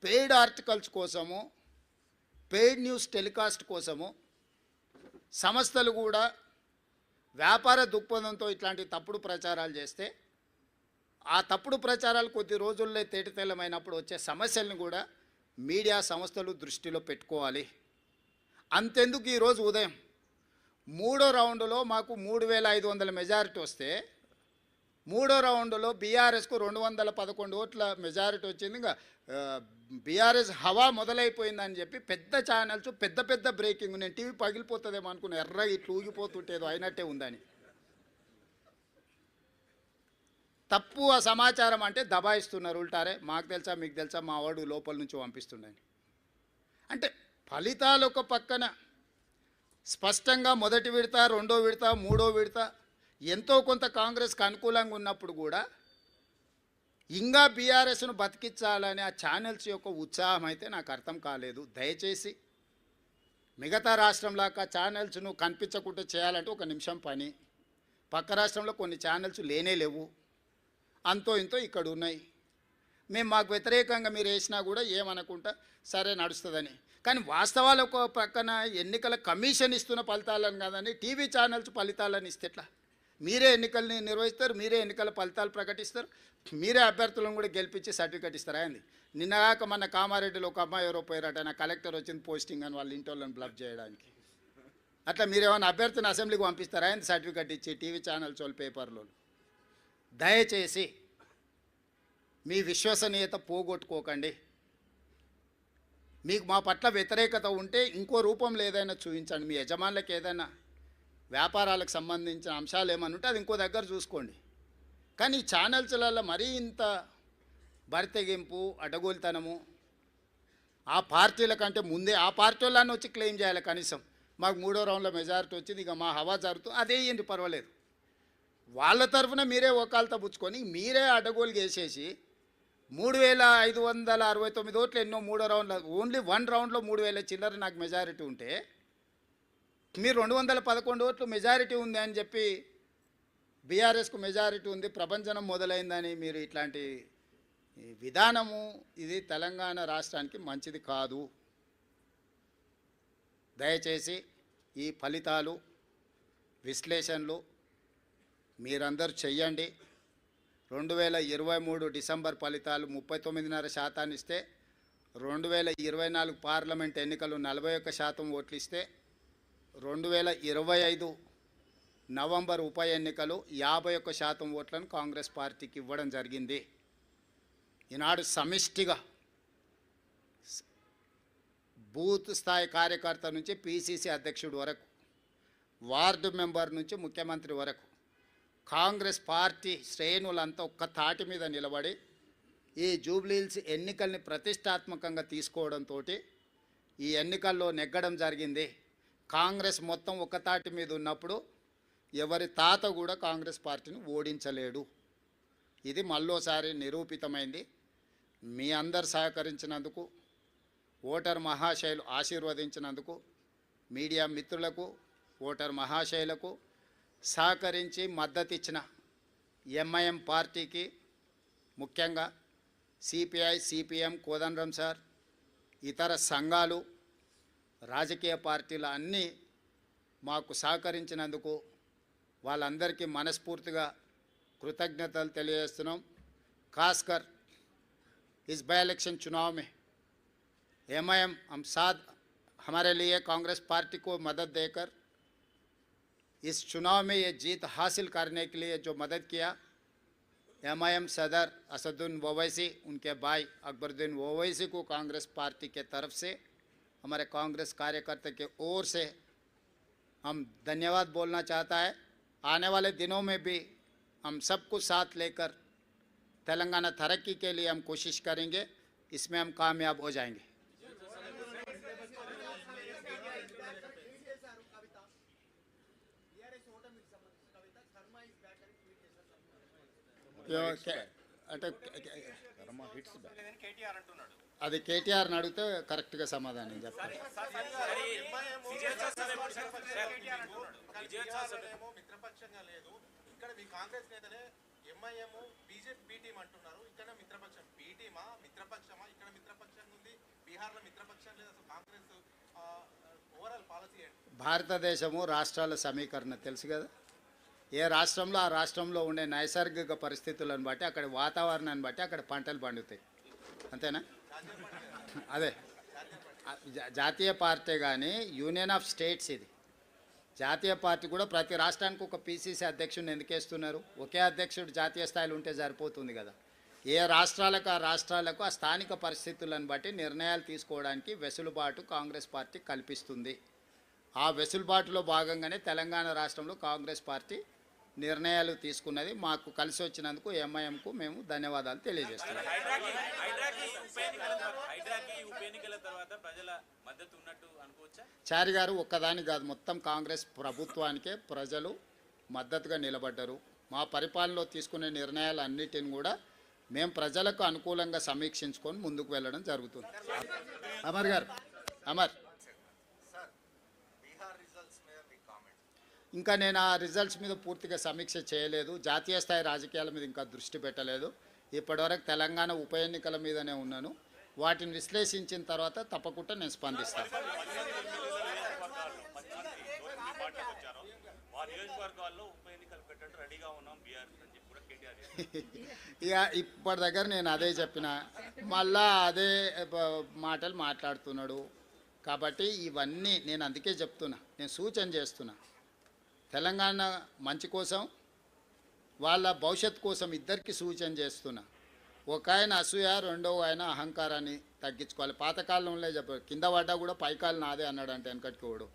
Speaker 3: పెయిడ్ ఆర్టికల్స్ కోసము, పెయిడ్ న్యూస్ టెలికాస్ట్ కోసము సంస్థలు కూడా వ్యాపార దృక్పథంతో ఇట్లాంటి తప్పుడు ప్రచారాలు చేస్తే ఆ తప్పుడు ప్రచారాలు కొద్ది రోజుల్లో తేటతెల్లమైనప్పుడు వచ్చే సమస్యలను కూడా మీడియా సంస్థలు దృష్టిలో పెట్టుకోవాలి. అంతెందుకు ఈరోజు ఉదయం 3వ రౌండ్లో మాకు 3500 మెజారిటీ వస్తే 3వ రౌండ్లో బీఆర్ఎస్కు 211 ఓట్ల మెజారిటీ వచ్చింది. ఇంకా బీఆర్ఎస్ హవా మొదలైపోయిందని చెప్పి పెద్ద ఛానల్స్ పెద్ద పెద్ద బ్రేకింగ్, నేను టీవీ పగిలిపోతుందేమో అనుకున్నా, ఎర్ర ఇట్లా ఊగిపోతుంటేదో అయినట్టే ఉందని. తప్పు ఆ సమాచారం అంటే దబాయిస్తున్నారు ఉల్టారే, మాకు తెలుసా మీకు తెలుసా, మా వాడు లోపల నుంచి పంపిస్తుండని. అంటే ఫలితాలు ఒక పక్కన స్పష్టంగా మొదటి విడత, రెండో విడత, మూడో విడత ఎంతో కొంత కాంగ్రెస్కి అనుకూలంగా ఉన్నప్పుడు కూడా ఇంకా బీఆర్ఎస్ను బతికించాలని ఆ ఛానల్స్ యొక్క ఉత్సాహం అయితే నాకు అర్థం కాలేదు. దయచేసి మిగతా రాష్ట్రంలాగా ఛానల్స్ను కనిపించకుండా చేయాలంటే ఒక నిమిషం పని. పక్క రాష్ట్రంలో కొన్ని ఛానల్స్ లేనే లేవు, అంతో ఇంతో ఇక్కడ ఉన్నాయి. మేము మాకు వ్యతిరేకంగా మీరు వేసినా కూడా ఏమనుకుంటా సరే నడుస్తుందని. కానీ వాస్తవాలు ఒక పక్కన ఎన్నికల కమిషన్ ఇస్తున్న ఫలితాలను కాదని టీవీ ఛానల్స్ ఫలితాలను ఇస్తే ఎట్లా? మీరే ఎన్నికల్ని నిర్వహిస్తారు, మీరే ఎన్నికల ఫలితాలు ప్రకటిస్తారు, మీరే అభ్యర్థులను కూడా గెలిపించి సర్టిఫికేట్ ఇస్తారా అండి? నిన్నగాక మన కామారెడ్డిలో ఒక అమ్మాయి ఎవరో పోయారట, నా కలెక్టర్ వచ్చింది పోస్టింగ్ అని వాళ్ళ ఇంటి వాళ్ళని బ్లఫ్ చేయడానికి. అట్లా మీరేమైనా అభ్యర్థిని అసెంబ్లీకి పంపిస్తారా అండి సర్టిఫికేట్ ఇచ్చి టీవీ ఛానల్స్ వాళ్ళు పేపర్లో? దయచేసి మీ విశ్వసనీయత పోగొట్టుకోకండి. మీకు మా పట్ల వ్యతిరేకత ఉంటే ఇంకో రూపంలో ఏదైనా చూపించండి. మీ యజమానులకు ఏదైనా వ్యాపారాలకు సంబంధించిన అంశాలు ఏమైనా ఉంటే అది ఇంకో దగ్గర చూసుకోండి. కానీ ఈ ఛానల్స్లలో మరీ ఇంత బరితెగింపు, అడ్డగోలుతనము, ఆ పార్టీల కంటే ముందే ఆ పార్టీ వాళ్ళని వచ్చి క్లెయిమ్ చేయాలి. కనీసం మాకు 3వ రౌండ్లో మెజారిటీ వచ్చింది, ఇక మా హవా జరుగుతుంది, అదే ఏంటి పర్వాలేదు. వాళ్ళ తరఫున మీరే ఒకాలతో పుచ్చుకొని మీరే అడ్డగోలు వేసేసి 3569 ఓట్లు ఎన్నో 3వ రౌండ్లో, ఓన్లీ 1 రౌండ్లో 3000 చిల్లర నాకు మెజారిటీ ఉంటే మీరు 211 ఓట్లు మెజారిటీ ఉంది అని చెప్పి బీఆర్ఎస్కు మెజారిటీ ఉంది, ప్రభంజనం మొదలైందని మీరు ఇట్లాంటి విధానము ఇది తెలంగాణ రాష్ట్రానికి మంచిది కాదు. దయచేసి ఈ ఫలితాలు విశ్లేషణలు మీరందరూ చెయ్యండి. 2023 డిసెంబర్ ఫలితాలు 39.5% ఇస్తే 2024 పార్లమెంట్ ఎన్నికలు 41% ఓట్లు ఇస్తే 2025 నవంబర్ ఉప ఎన్నికలు 51% ఓట్లను కాంగ్రెస్ పార్టీకి ఇవ్వడం జరిగింది. ఈనాడు సమిష్టిగా బూత్ స్థాయి కార్యకర్త నుంచి పీసీసీ అధ్యక్షుడు వరకు, వార్డు మెంబర్ నుంచి ముఖ్యమంత్రి వరకు కాంగ్రెస్ పార్టీ శ్రేణులంతా ఒక్క తాటి మీద నిలబడి ఈ జూబ్లీహిల్స్ ఎన్నికల్ని ప్రతిష్టాత్మకంగా తీసుకోవడంతో ఈ ఎన్నికల్లో నెగ్గడం జరిగింది. కాంగ్రెస్ మొత్తం ఒక్క తాటి మీద ఉన్నప్పుడు ఎవరి తాత కూడా కాంగ్రెస్ పార్టీని ఓడించలేడు. ఇది మళ్ళోసారి నిరూపితమైంది. మీ అందరు సహకరించినందుకు, ఓటర్ మహాశయులు ఆశీర్వదించినందుకు, మీడియా మిత్రులకు, ఓటర్ మహాశయులకు సహకరించి మద్దతు ఇచ్చిన ఎంఐఎం పార్టీకి, ముఖ్యంగా సిపిఐ, సిపిఎం, కోదండరాం సార్, ఇతర సంఘాలు, రాజకీయ పార్టీల అన్నీ మాకు సహకరించినందుకు వాళ్ళందరికీ మనస్ఫూర్తిగా कृतज्ञतలు తెలియజేస్తున్నాం. खासकर इस बाई इलेक्शन चुनाव में एमआईएम हम साथ हमारे लिए कांग्रेस पार्टी को मदद देकर इस चुनाव में ये जीत हासिल करने के लिए जो मदद किया, एमआईएम सदर असदुद्दीन ओवैसी, उनके भाई अकबरुद्दीन ओवैसी को कांग्रेस पार्टी के तरफ से हमारे कांग्रेस कार्यकर्ता के ओर से हम धन्यवाद बोलना चाहता है। आने वाले दिनों में भी हम सबको साथ लेकर तेलंगाना तरक्की के लिए हम कोशिश करेंगे, इसमें हम कामयाब हो जाएंगे। అంటే అది కేటీఆర్ అడిగితే కరెక్ట్గా సమాధానం చెప్తారు.
Speaker 4: మిత్రపక్షంగా లేదు ఇక్కడ మీ కాంగ్రెస్ నేతలే ఎంఐఎం బీజేపీ బి టీం అంటున్నారు. ఇక్కడ మిత్రపక్షం బి టీమా మిత్రపక్షమా? ఇక్కడ మిత్రపక్షంగా ఉంది, బీహార్లో మిత్రపక్షం లేదు. అసలు కాంగ్రెస్ ఓవరాల్ పాలసీ ఏంటి?
Speaker 3: భారతదేశము రాష్ట్రాల సమీకరణ తెలుసు కదా. ఏ రాష్ట్రంలో ఆ రాష్ట్రంలో ఉండే నైసర్గిక పరిస్థితులను బట్టి, అక్కడ వాతావరణాన్ని బట్టి అక్కడ పంటలు పండుతాయి, అంతేనా? అదే జాతీయ పార్టీ కానీ యూనియన్ ఆఫ్ స్టేట్స్ ఇది. జాతీయ పార్టీ కూడా ప్రతి రాష్ట్రానికి ఒక పీసీసీ అధ్యక్షుడిని ఎందుకు వేస్తున్నారు? ఒకే అధ్యక్షుడు జాతీయ స్థాయిలో ఉంటే సరిపోతుంది కదా. ఏ రాష్ట్రాలకు ఆ రాష్ట్రాలకు ఆ స్థానిక పరిస్థితులను బట్టి నిర్ణయాలు తీసుకోవడానికి వెసులుబాటు కాంగ్రెస్ పార్టీ కల్పిస్తుంది. ఆ వెసులుబాటులో భాగంగానే తెలంగాణ రాష్ట్రంలో కాంగ్రెస్ పార్టీ నిర్ణయాలు తీసుకున్నది. మాకు కలిసి వచ్చినందుకు ఎంఐఎంకు మేము ధన్యవాదాలు తెలియజేస్తున్నాం. చారి గారు ఒక్కదాని కాదు, మొత్తం కాంగ్రెస్ ప్రభుత్వానికే ప్రజలు మద్దతుగా నిలబడ్డారు. మా పరిపాలనలో తీసుకునే నిర్ణయాలన్నిటిని కూడా మేము ప్రజలకు అనుకూలంగా సమీక్షించుకొని ముందుకు వెళ్ళడం జరుగుతుంది. అమర్ గారు, అమర్, ఇంకా నేను ఆ రిజల్ట్స్ మీద పూర్తిగా సమీక్ష చేయలేదు. జాతీయ స్థాయి రాజకీయాల మీద ఇంకా దృష్టి పెట్టలేదు. ఇప్పటివరకు తెలంగాణ ఉప ఎన్నికల మీదనే ఉన్నాను. వాటిని విశ్లేషించిన తర్వాత తప్పకుండా నేను స్పందిస్తాను. ఇక ఇప్పటి దగ్గర నేను అదే చెప్పిన, మళ్ళా అదే మాటలు మాట్లాడుతున్నాడు. కాబట్టి ఇవన్నీ నేను అందుకే చెప్తున్నా, నేను సూచన చేస్తున్నా. తెలంగాణ మంచి కోసం, వాళ్ళ భవిష్యత్తు కోసం ఇద్దరికి సూచన చేస్తున్నా. ఒక ఆయన అసూయ, రెండవ ఆయన అహంకారాన్ని తగ్గించుకోవాలి. పాతకాలంలో చెప్పారు, కింద పడ్డా కూడా పైకాలు నాదే అన్నాడు అంటే వెనకటికోడు.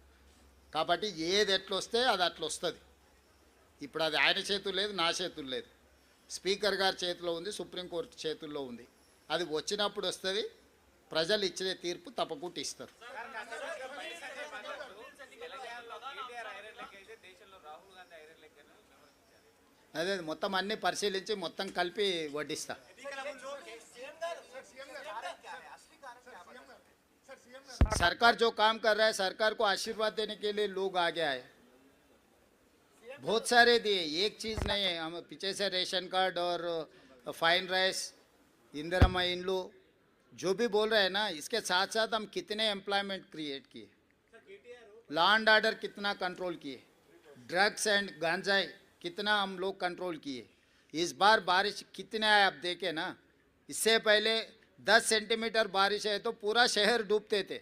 Speaker 3: కాబట్టి ఏది ఎట్లొస్తే అది అట్లా వస్తుంది. ఇప్పుడు అది ఆయన చేతులు లేదు, నా చేతులు లేదు, స్పీకర్ గారి చేతిలో ఉంది, సుప్రీంకోర్టు చేతుల్లో ఉంది. అది వచ్చినప్పుడు వస్తుంది. ప్రజలు ఇచ్చే తీర్పు తప్పకుండా ఇస్తారు. అదే మొత్తం అన్నీ పరిశీలించి మొత్తం కలిపి వడ్డిస్తా. सरकार जो काम कर रहा है, सरकार को आशीर्वाद देने के लिए लोग आगे आए, बहुत सारे दिए, एक चीज़ नहीं है. हम पीछे से रेशन कार्ड और फाइन राइस, इंदिरा इंड्लू जो भी बोल रहे हैं ना, इसके साथ साथ हम कितने एम्प्लॉयमेंट क्रिएट किए, लॉ एंड ऑर्डर कितना कंट्रोल किए, ड्रग्स एंड गांजाई कितना हम लोग कंट्रोल किए. इस बार बारिश कितने आए आप देखे ना. इससे पहले 10 सेंटीमीटर बारिश है तो पूरा शहर डूबते थे.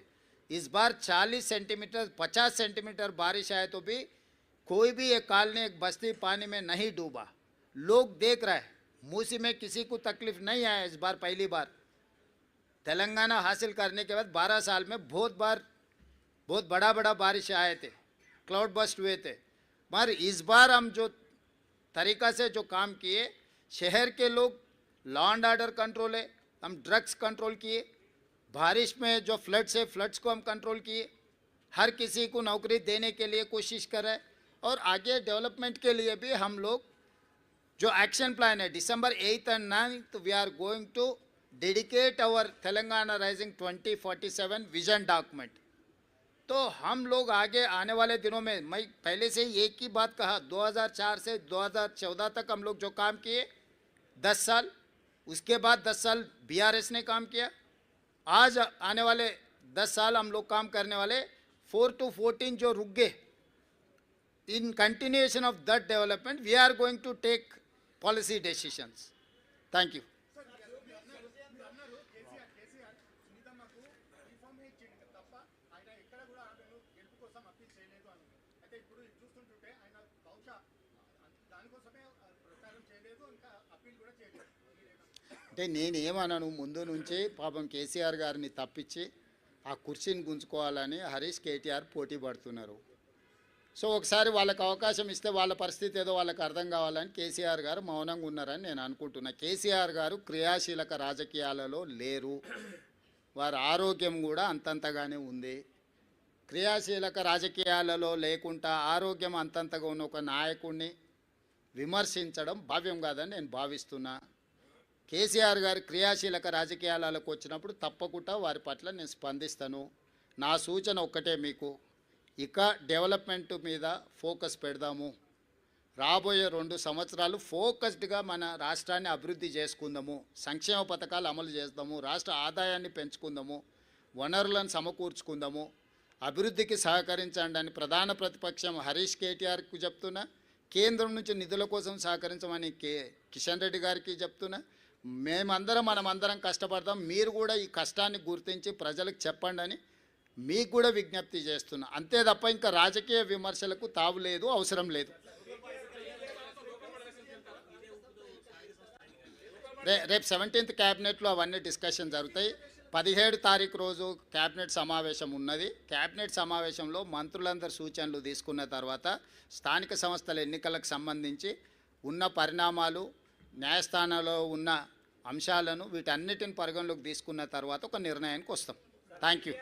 Speaker 3: इस बार 40 सेंटीमीटर 50 सेंटीमीटर बारिश आए तो भी कोई भी एक कॉलोनी एक बस्ती पानी में नहीं डूबा. लोग देख रहे हैं, मूसी में किसी को तकलीफ नहीं आया. इस बार पहली बार तेलंगाना हासिल करने के बाद 12 साल में बहुत बड़ा बारिश आए थे, क्लाउड बस्ट हुए थे. मगर इस बार हम जो तरीका से जो काम किए, शहर के लोग लॉ एंड ऑर्डर कंट्रोल है, हम ड्रग्स कंट्रोल किए, बारिश में जो फ्लड्स है फ्लड्स को हम कंट्रोल किए, हर किसी को नौकरी देने के लिए कोशिश कर रहे हैं. और आगे डेवलपमेंट के लिए भी हम लोग जो एक्शन प्लान है, December 8th and 9th we are going to dedicate our Telangana Rising 2047 vision document. तो हम लोग आगे आने वाले दिनों में, मैं पहले से ही एक ही बात कहा, 2004 से 2014 तक हम लोग जो काम किए 10 साल, उसके बाद 10 साल BRS ने काम किया. आज आने वाले 10 साल हम लोग काम करने वाले. 4 to 14 जो रुक गए, in continuation of that development we are going to take policy decisions. Thank you. అంటే నేనేమన్నాను, ముందు నుంచి పాపం కేసీఆర్ గారిని తప్పించి ఆ కుర్చీని గుంజుకోవాలని హరీష్ కేటీఆర్ పోటీ పడుతున్నారు. సో ఒకసారి వాళ్ళకి అవకాశం ఇస్తే వాళ్ళ పరిస్థితి ఏదో వాళ్ళకి అర్థం కావాలని కేసీఆర్ గారు మౌనంగా ఉన్నారని నేను అనుకుంటున్నా. కేసీఆర్ గారు క్రియాశీలక రాజకీయాలలో లేరు, వారి ఆరోగ్యం కూడా అంతంతగానే ఉంది. క్రియాశీలక రాజకీయాలలో లేకుండా ఆరోగ్యం అంతంతగా ఉన్న ఒక నాయకుడిని విమర్శించడం భావ్యం కాదని నేను భావిస్తున్నా. కేసీఆర్ గారు క్రియాశీలక రాజకీయాలకు వచ్చినప్పుడు తప్పకుండా వారి పట్ల నేను స్పందిస్తాను. నా సూచన ఒక్కటే మీకు, ఇక డెవలప్మెంట్ మీద ఫోకస్ పెడదాము. రాబోయే 2 సంవత్సరాలు ఫోకస్డ్గా మన రాష్ట్రాన్ని అభివృద్ధి చేసుకుందాము, సంక్షేమ పథకాలు అమలు చేద్దాము, రాష్ట్ర ఆదాయాన్ని పెంచుకుందాము, వనరులను సమకూర్చుకుందాము, అభివృద్ధికి సహకరించండి అని ప్రధాన ప్రతిపక్షం హరీష్ కేటీఆర్కి చెప్తున్నా, కేంద్రం నుంచి నిధుల కోసం సహకరించమని కిషన్ రెడ్డి గారికి చెప్తున్నా. మనమందరం కష్టపడతాం, మీరు కూడా ఈ కష్టాన్ని గుర్తించి ప్రజలకు చెప్పండి అని మీకు కూడా విజ్ఞప్తి చేస్తున్నా. అంతే తప్ప ఇంకా రాజకీయ విమర్శలకు తావు లేదు, అవసరం లేదు. రేపు 17th క్యాబినెట్లో అవన్నీ డిస్కషన్ జరుగుతాయి. 17 తారీఖు రోజు క్యాబినెట్ సమావేశం ఉన్నది. క్యాబినెట్ సమావేశంలో మంత్రులందరూ సూచనలు తీసుకున్న తర్వాత స్థానిక సంస్థల ఎన్నికలకు సంబంధించి ఉన్న పరిణామాలు, న్యాయస్థానంలో ఉన్న అంశాలను వీటన్నిటిని పరిగణలోకి తీసుకున్న తర్వాత ఒక నిర్ణయానికి వస్తాం. Thank you.